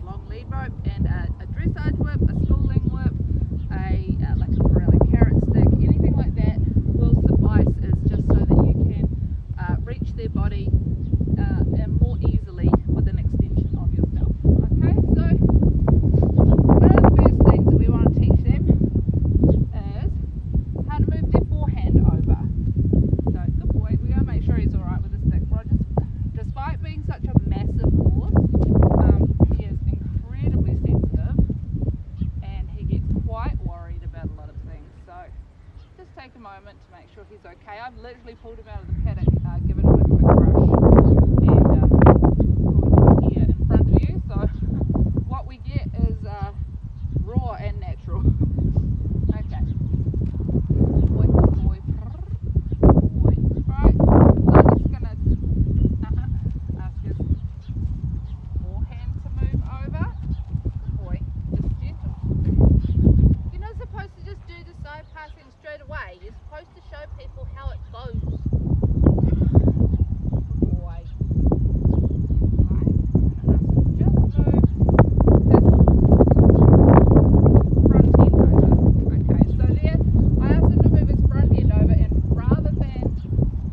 long lead rope and a dressage whip, a schooling whip, like a Pirelli carrot stick, anything like that will suffice, is just so that you can reach their body and more easily with an extension of yourself. Okay, so one of the first things that we want to teach them is how to move their forehand over. So good boy, we gotta make sure he's alright with the stick rod. Despite being such a massive horse, he is incredibly sensitive and he gets quite worried about a lot of things. So just take a moment to make sure he's okay. I've literally pulled him out of the paddock, given him a quick brush, and pulled him here in front of you. So what we get is raw and natural. Okay. Good boy, good boy. Good boy. Right, so I'm just going to ask his forehand to move over. Good boy, just gentle. You're not supposed to just do the side passing straight away. You're supposed to show people how it goes. Good boy. Right, I'm going to ask him just move his front end over. Okay, so there, I asked him to move his front end over, and rather than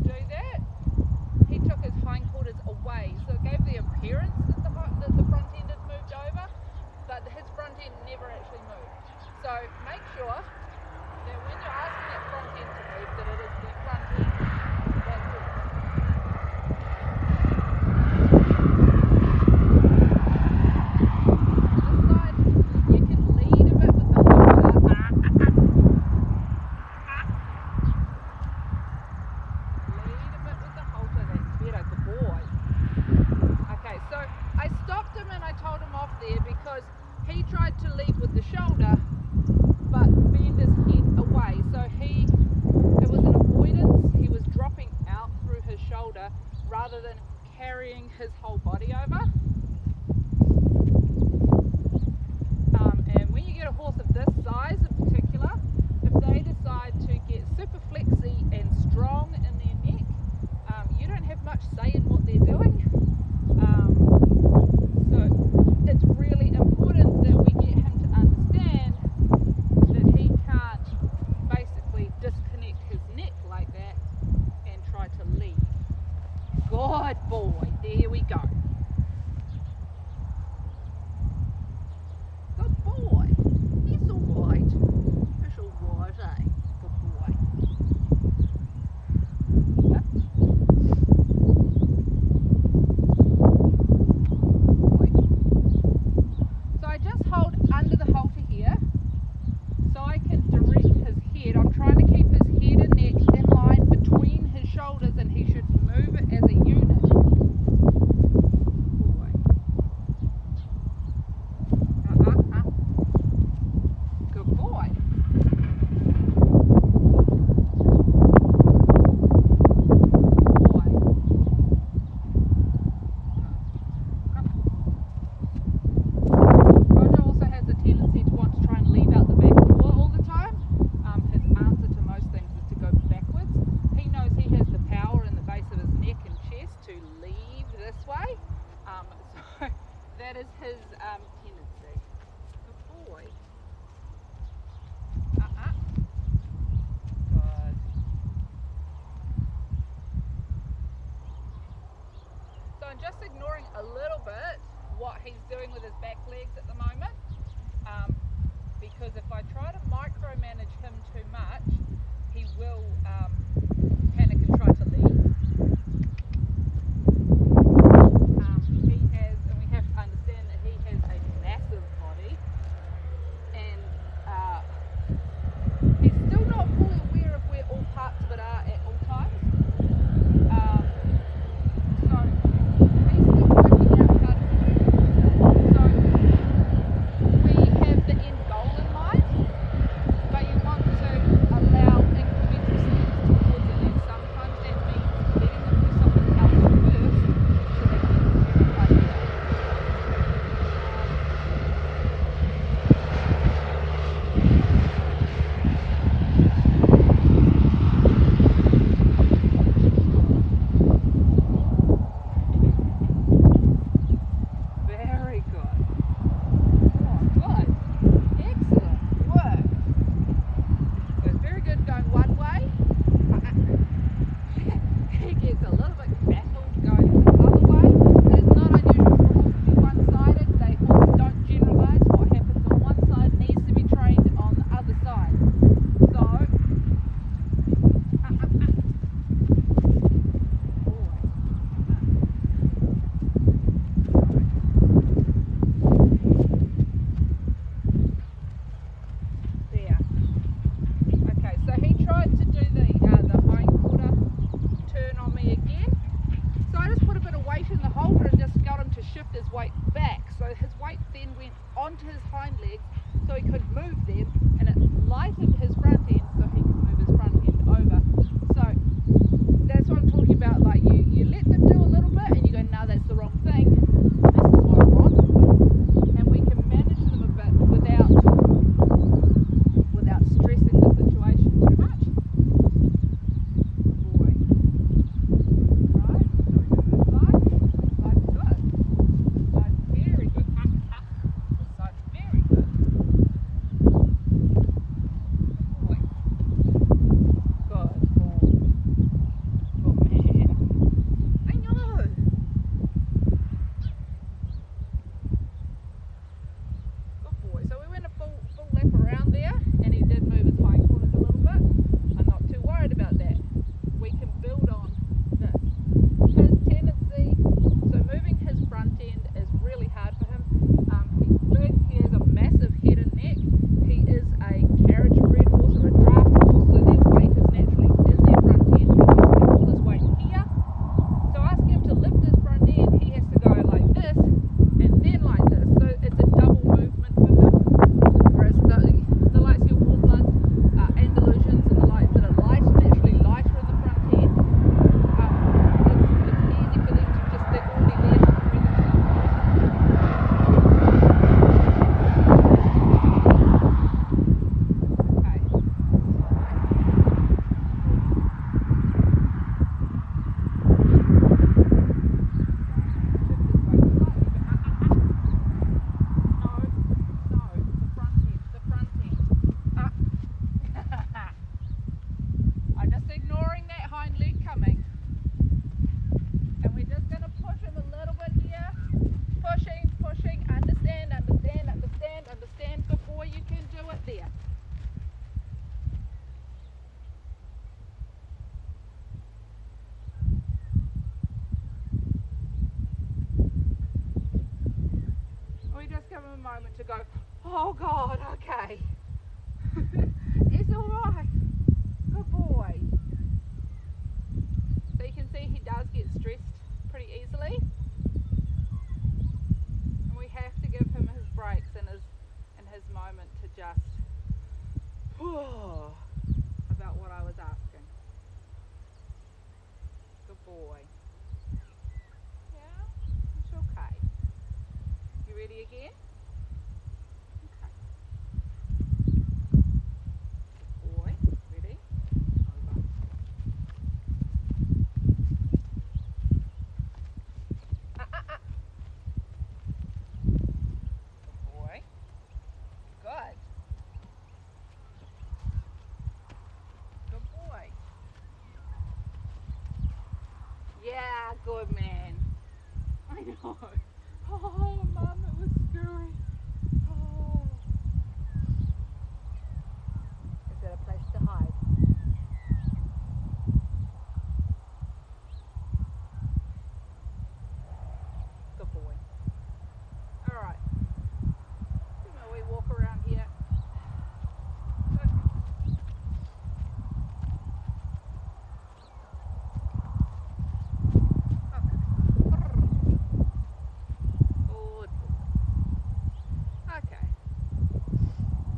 do that, he took his hindquarters away. So it gave the appearance that the front end had moved over, but his front end never actually moved. So make sure that when you're asking that front end to move, that it is the front end that moves. This side, you can lead a bit with the halter. Lead a bit with the halter, that's better, good boy. Okay, so I stopped him and I told him off there because he tried to lead with the shoulder but bend his head away. So it was an avoidance. He was dropping out through his shoulder rather than carrying his whole body over. And when you get a horse of this size in particular, if they decide to get super flexy and strong in their neck, you don't have much say in what they're doing. So it's really important that we get him to understand that he can't basically disconnect his neck like that and try to lead. Good boy, there we go. Good boy, he's alright. He's alright, eh? Good boy. Yeah. So I just hold under the halter here so I can direct his head. I'm trying to keep his head and neck in line between his shoulders, and he should move it as a unit. Boy. Good boy. Roger also has a tendency to want to try and leave out the back door all the time. His answer to most things is to go backwards. He knows he has the power in the base of his neck and chest to leave this way. So that is his tendency. Good boy. Good. So I'm just ignoring a little bit what he's doing with his back legs at the moment, because if I try to micromanage him too much, he will panic and try to leave. And we have to understand that he has a massive body, and he's still not fully aware of where all parts of it are at all times. So he's still working out how to move himself. So weight then went onto his hind legs so he could move them, and it lightened his front end so he could move his front end over. So that's what I'm talking about. Like you let them do a little bit and you go, no, that's the wrong thing. This is what I want. And we can manage them a bit without stressing the situation too much. Boy. Right, so we're going to move side. Side's good. Side's very good. This side's very good. Boy. Good. Oh man. I know. Good boy. So we went a full lap around there, and he did move his hindquarters a little bit. I'm not too worried about that. We can build on this. His tendency, so moving his front end is really hard for him. He's big, he has a massive head and neck. He is a carriage bred horse or a draft horse, so their weight is naturally in their front end. He needs to have all his weight here. So asking him to lift his front end, he has to go like this and then like this. So it's a double movement for him. Whereas the lights here, warm bloods, Andalusians, and the lights that are naturally lighter in the front end, it's easy for them to just, they're already there to bring themselves over. Okay. I'm just ignoring that hind leg coming. And we're just going to push him a little bit here. Pushing, understand. Good boy, you can do it there. We just give him a moment to go, oh God, okay. It's alright. Good boy. So you can see he does get stressed pretty easily. And we have to give him his breaks and his moment to just about what I was asking. Good boy. Yeah, it's okay. You ready again? Okay. Good boy. Ready? Over. Good boy. Good. Good boy. Yeah, good man. I know. Oh, Mum, it was scary. Oh. Is that a place to hide? Good boy. All right. We walk around here. Okay.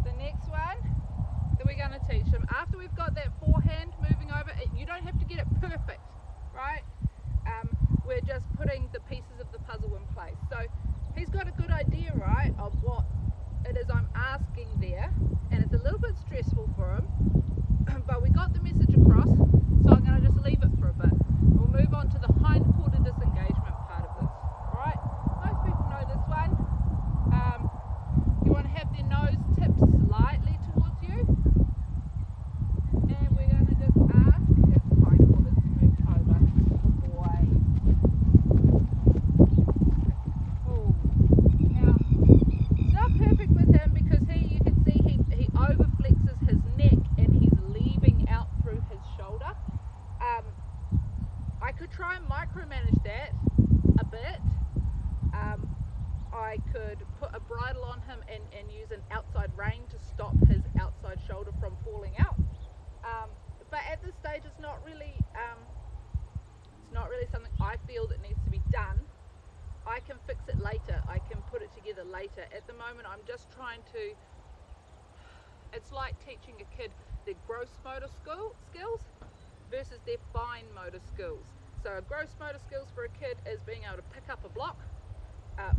The next one that we're going to teach him, after we've got that forehand moving over, you don't have to get it perfect, right? We're just putting the pieces of the puzzle in place. So he's got a good idea, right, of what it is I'm asking there, and it's a little bit stressful for him, but we got the message across, so I'm going to just leave it for a bit. We'll move on to the hind quarter disengagement part of this. Alright, most people know this one. You want to have their nose tipped slightly towards you, and we're going to just ask his hind quarters to move over. Good boy. Oh. Now, it's not perfect with him because you can see he overflexes his neck and he's leaving out through his shoulder. I could try and micromanage that a bit. I could put a bridle on him and use an outside rein to stop his outside shoulder from falling out. But at this stage, it's not really something I feel that needs to be done. I can fix it later. I can put it together later. At the moment, I'm just trying to, it's like teaching a kid their gross motor skills versus their fine motor skills. So gross motor skills for a kid is being able to pick up a block.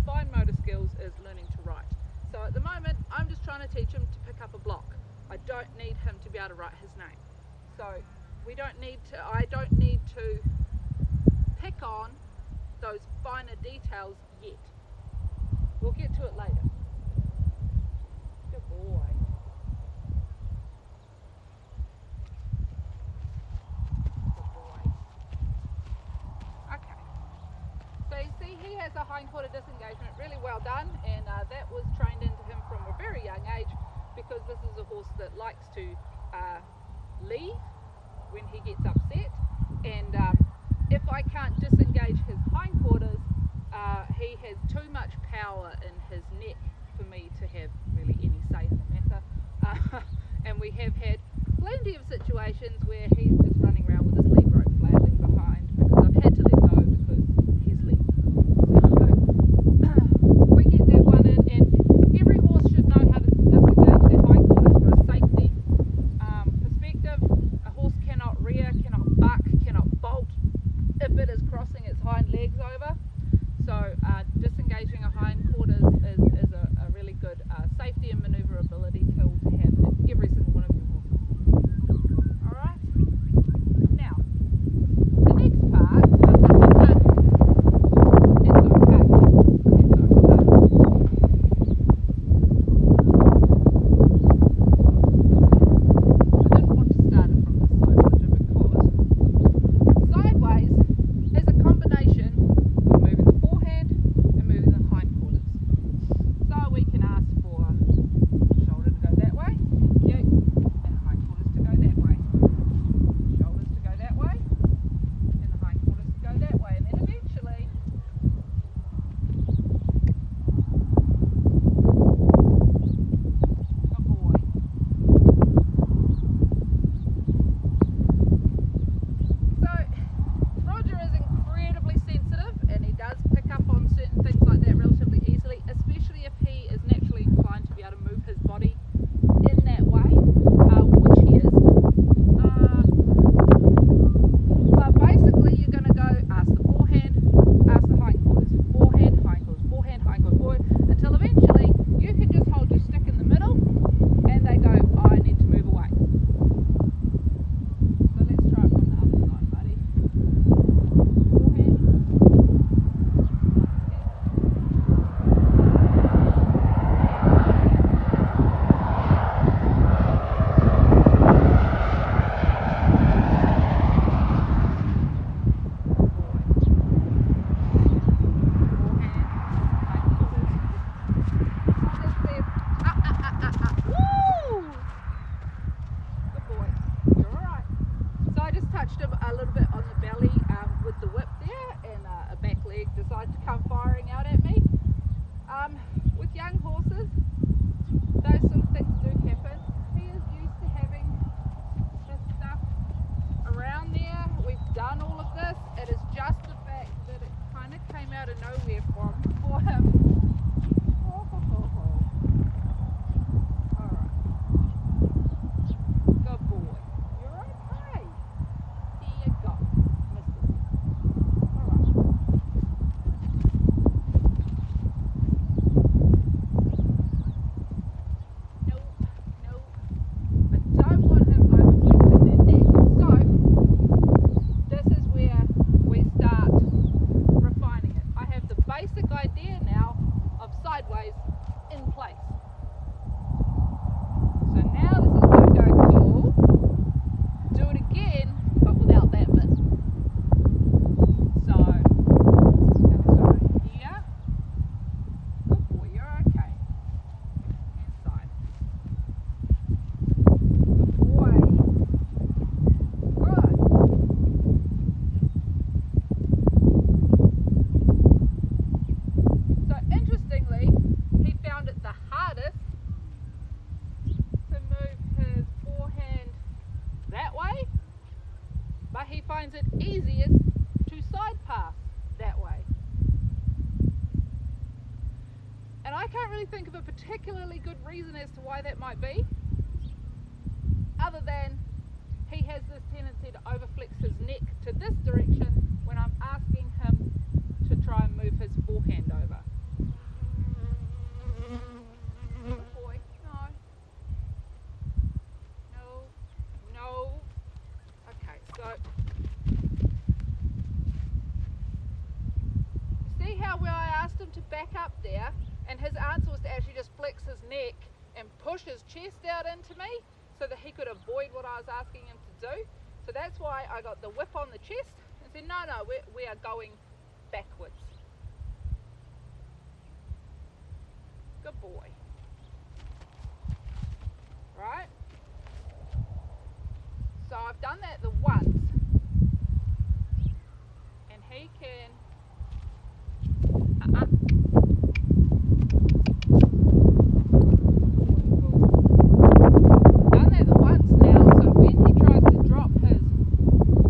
Fine motor skills is learning to write. So at the moment, I'm just trying to teach him to pick up a block. I don't need him to be able to write his name. So I don't need to pick on those finer details yet. We'll get to it later. Good boy. Good boy. Okay. So you see he has a hindquarter disengagement, really well done, and that was trained into him from a very young age, because this is a horse that likes to leave when he gets upset, and if I can't disengage his hindquarters, he has too much power in his neck for me to have really any say in the matter. And we have had plenty of situations where he's just running around with his lead rope flailing behind because I've had to let go because he's led. So we get that one in, and every horse should know how to disengage their hindquarters for a safety perspective. A horse cannot rear, cannot buck, cannot bolt if it is crossing its hind legs over. So disengaging a hindquarters is a really good safety and manoeuvrability tool to have in every single one of your horses. Alright? can't really think of a particularly good reason as to why that might be, other than he has this tendency to overflex his neck to this direction when I'm asking him to try and move his forehand over. Good boy. No. Okay, so see how where I asked him to back up there, and his answer was to actually just flex his neck and push his chest out into me so that he could avoid what I was asking him to do. So that's why I got the whip on the chest and said, no, we are going backwards. Good boy. Right? So I've done that the once, and he can done that the once now, so when he tries to drop his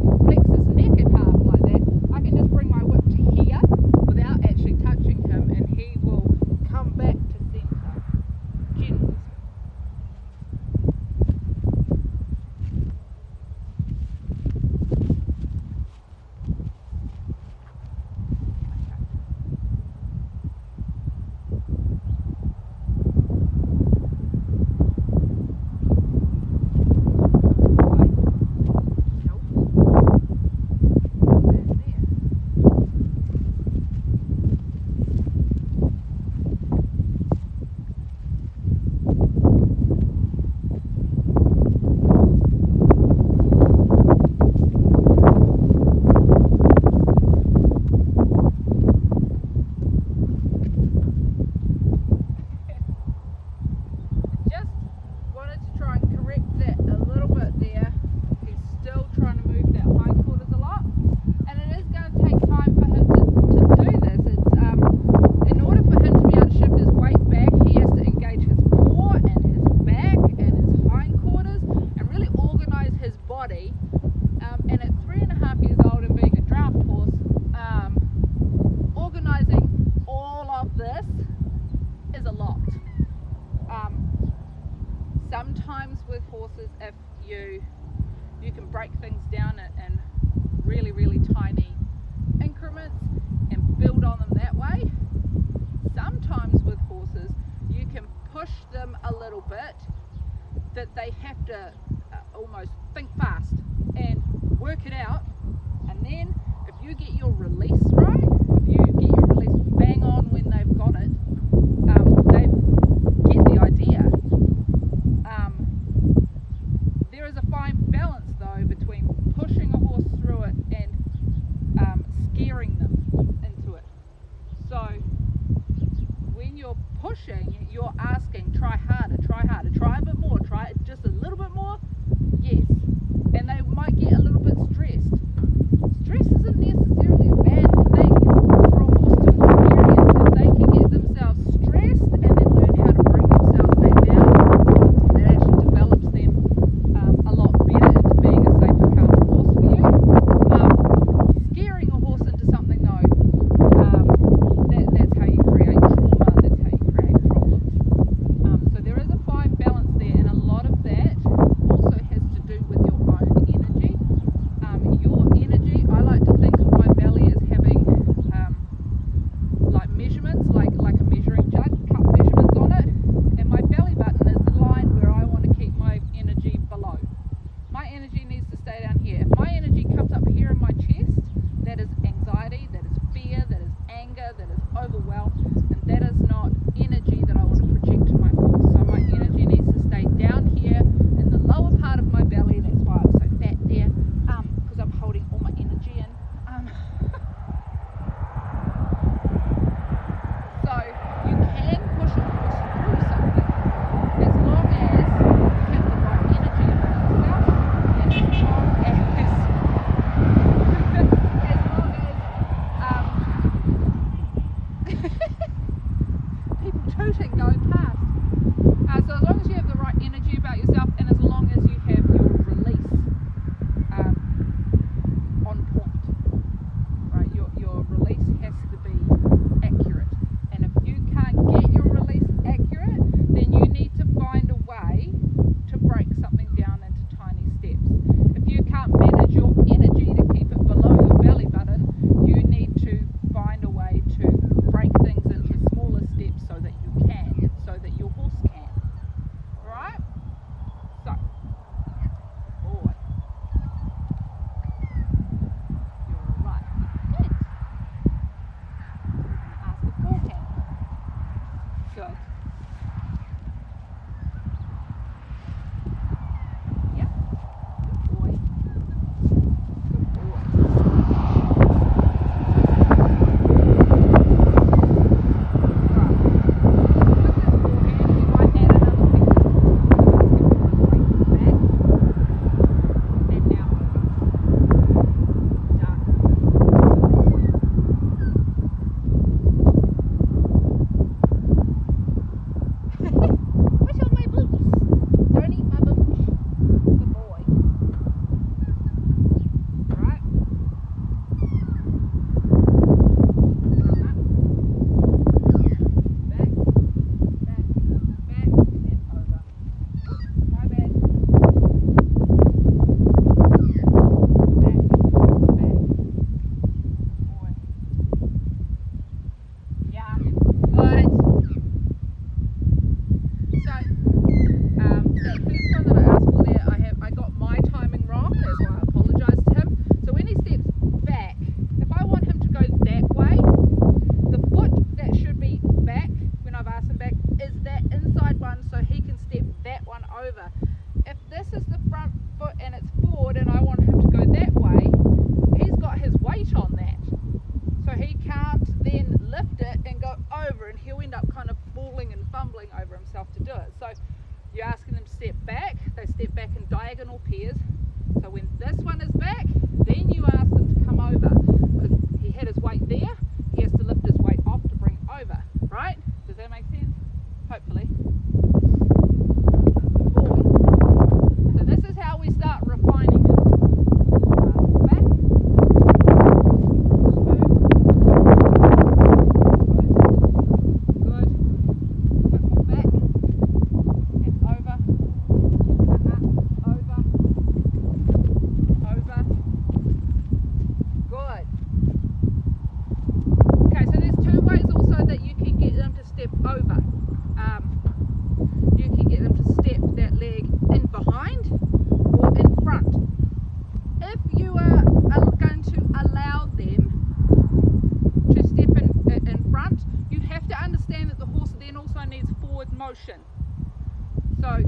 or flex his neck in half like that, I can just bring my whip to here without actually touching him, and he will come back to centre gently. And at 3.5 years old and being a draft horse, organising all of this is a lot. Sometimes with horses, if you can break things down in really, really tiny increments and build on them that way. Sometimes with horses, you can push them a little bit that they have to almost think fast and work it out, and then if you get your release right, if you get your release bang on when they've got it, they get the idea. There is a fine balance though between pushing a horse through it and scaring them into it. So when you're pushing, you're asking, try harder, try a bit more, try it just a little bit more. Yes, and they might get a little bit stressed. Stress isn't necessarily a bad thing for a horse to experience. If they can get themselves stressed and then learn how to bring themselves back down, that actually develops them a lot better into being a safer, calmer horse for you. Scaring a horse into something though, that's how you create trauma, that's how you create problems. So there is a fine balance there, and a lot of that also has to do with your own energy. Your energy, I like to think of my belly as having like measurements, like a measuring jug, cup measurements on it, and my belly button is the line where I want to keep my energy below. My energy needs to stay down here. If my energy comes up here in my chest, that is anxiety, that is fear, that is anger, that is overwhelm, and that is not energy that I want to project to my horse. So my energy needs to stay down here in the lower part of my belly. That's why I'm so fat there, because I'm holding all my energy in. So you can push a horse through something as long as you have the right energy about yourself, and as long as people tooting going past. So as long as you have the right energy about yourself, and as long as you have your release on point, right? Your release has to be accurate, and if you can't get your release that first one that I asked for there, I got my timing wrong. That's why I apologise to him. So when he steps back, if I want him to go that way, the foot that should be back when I've asked him back is that inside one, so he can step that one over. If this is the front foot and it's forward and I want him to go that way, he's got his weight on that. So he can't then lift it and go over, and he'll end up kind of falling and fumbling over himself to do it. So you're asking them to step back, they step back in diagonal pairs. So when this one is back, then you ask them to come over, because he had his weight there, he has to lift his weight off to bring it over, right? Does that make sense? Hopefully. So this is how we start refining it. Back. Good. Bit more back. And over. Over. Over. Good. Okay, so there's two ways also that you can get them to step over. You can get them to step that leg in behind or in front. If you are going to allow them to step in front, you have to understand that the horse then also needs forward motion. So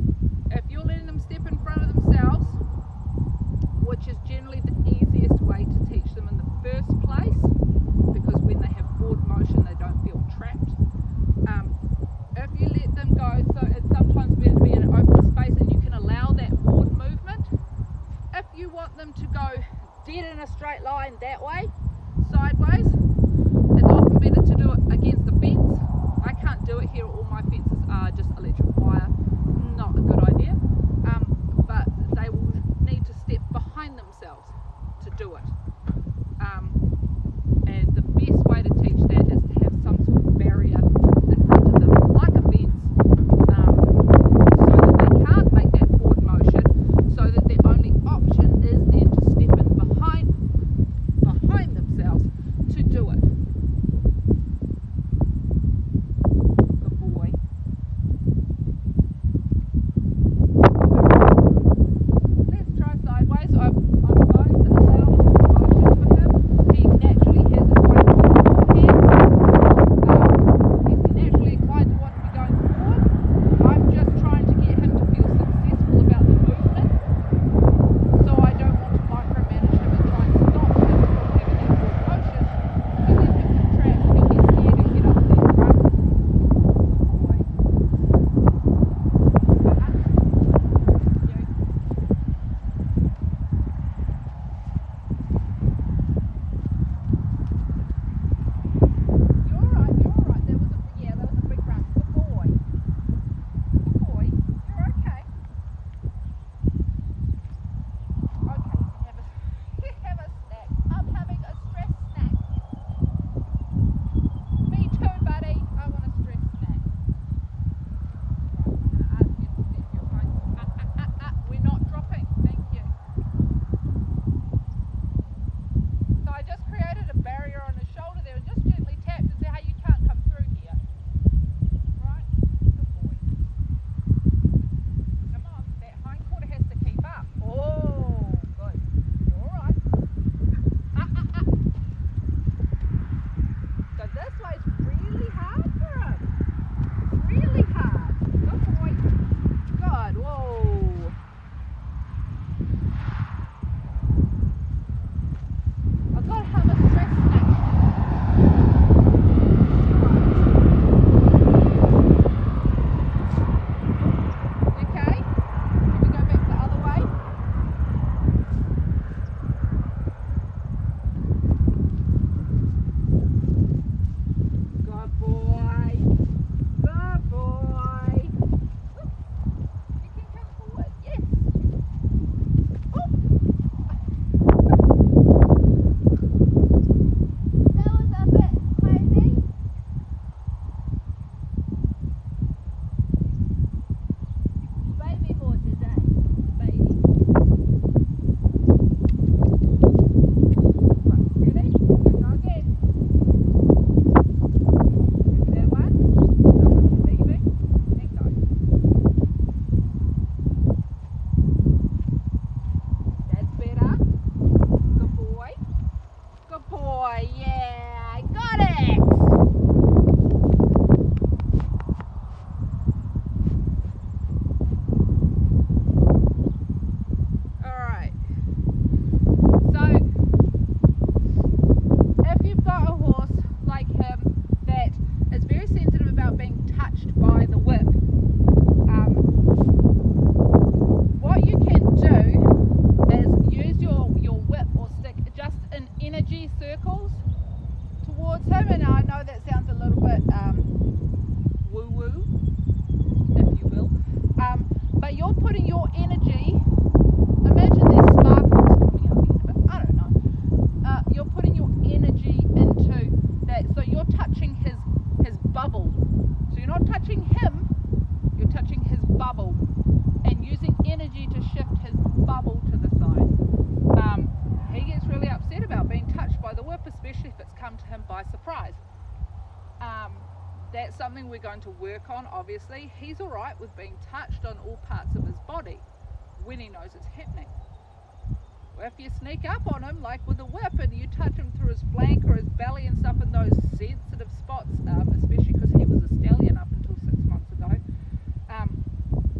if you're letting them step in front of themselves, which is generally the easiest way to teach them in the first place, because when they have forward motion they don't feel trapped. If you let them go, so it's sometimes better to be in an open space and you can allow that forward movement. If you want them to go dead in a straight line that way, sideways, it's often better to do it against the fence. I can't do it here, all my fences are just electric wire, not a good idea, but they will need to step behind themselves to do it. And the best way to teach that is to have some sort of barrier in front of them, like a fence, so that they can't make that forward motion, so that their only option is then to step in behind themselves to do it. Good boy. something we're going to work on, obviously. He's all right with being touched on all parts of his body when he knows it's happening. Well, if you sneak up on him, like with a whip, and you touch him through his flank or his belly and stuff in those sensitive spots, especially because he was a stallion up until 6 months ago,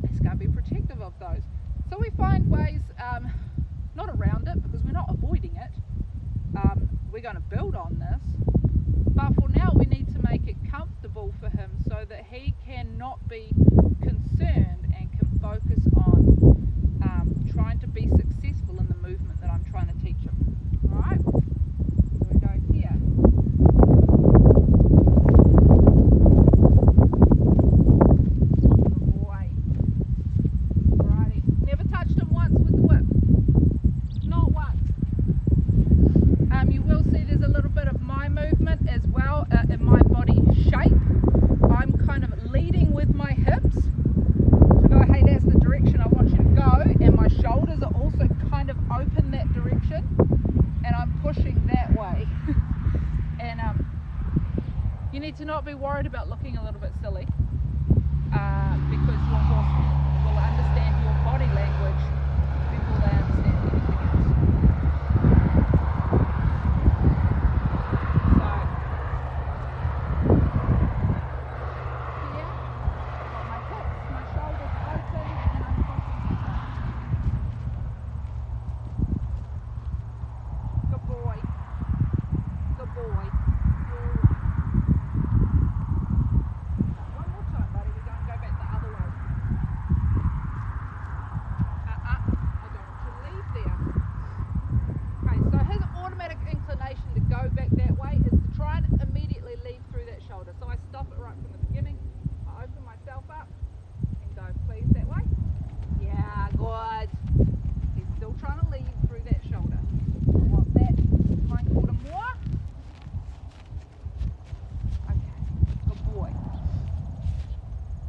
he's going to be protective of those. So we find ways, not around it, because we're not avoiding it. We're going to build on this, but for now we need to make it comfortable for him so that he can not be concerned and can focus on trying to be successful in the movement that I'm trying to teach him. Alright, so we go here. Good boy. Alrighty, never touched him once with the whip. Not once. You will see there's a little bit of my movement as well in my body shape. I'm kind of leading with my hips to go, hey, that's the direction I want you to go, and my shoulders are also kind of open that direction, and I'm pushing that way. And you need to not be worried about looking a little bit silly, because your horse will understand your body language before they understand anything else.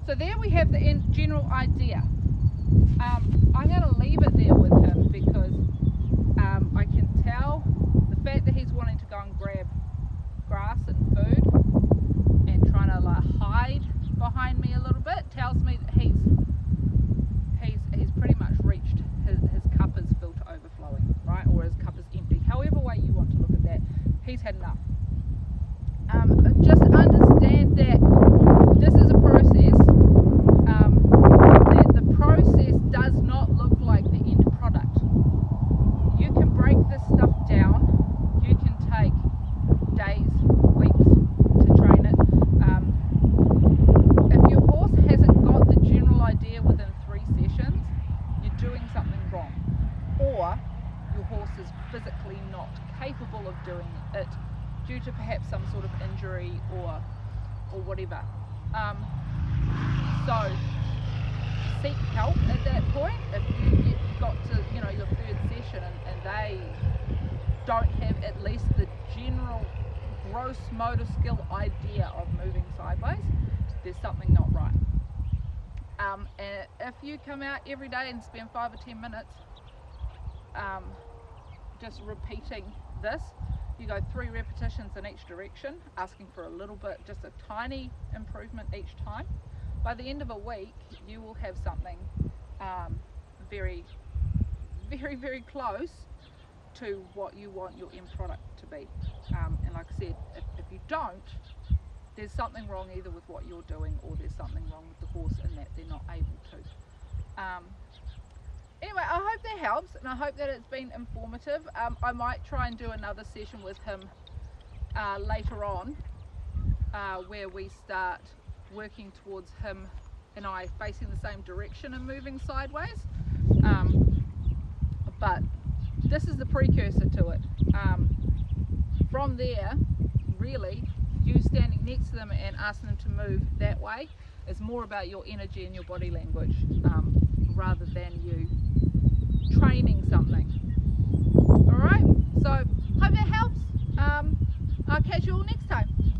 So there we have the general idea. I'm going to leave it there with him because I can tell the fact that he's wanting to go and grab grass and food and trying to like hide behind me a little bit tells me that he's pretty much reached his cup is filled to overflowing, right? Or his cup is empty. However way you want to look at that, he's had enough. Just understand that this is a process. That the process does not look like the end product. You can break this stuff down. You can take days, weeks to train it. If your horse hasn't got the general idea within 3 sessions, you're doing something wrong. Or your horse is physically not capable of doing it due to perhaps some sort of injury or whatever. So seek help at that point. If you got to your 3rd session and they don't have at least the general gross motor skill idea of moving sideways, there's something not right. And if you come out every day and spend 5 or 10 minutes just repeating this, you go 3 repetitions in each direction, asking for a little bit, just a tiny improvement each time. By the end of a week, you will have something very, very, very close to what you want your end product to be. And like I said, if you don't, there's something wrong either with what you're doing or there's something wrong with the horse in that they're not able to. Anyway, I hope that helps, and I hope that it's been informative. I might try and do another session with him later on where we start working towards him and I facing the same direction and moving sideways. But this is the precursor to it. From there, really, you standing next to them and asking them to move that way is more about your energy and your body language rather than you training something. Alright, so hope that helps. I'll catch you all next time.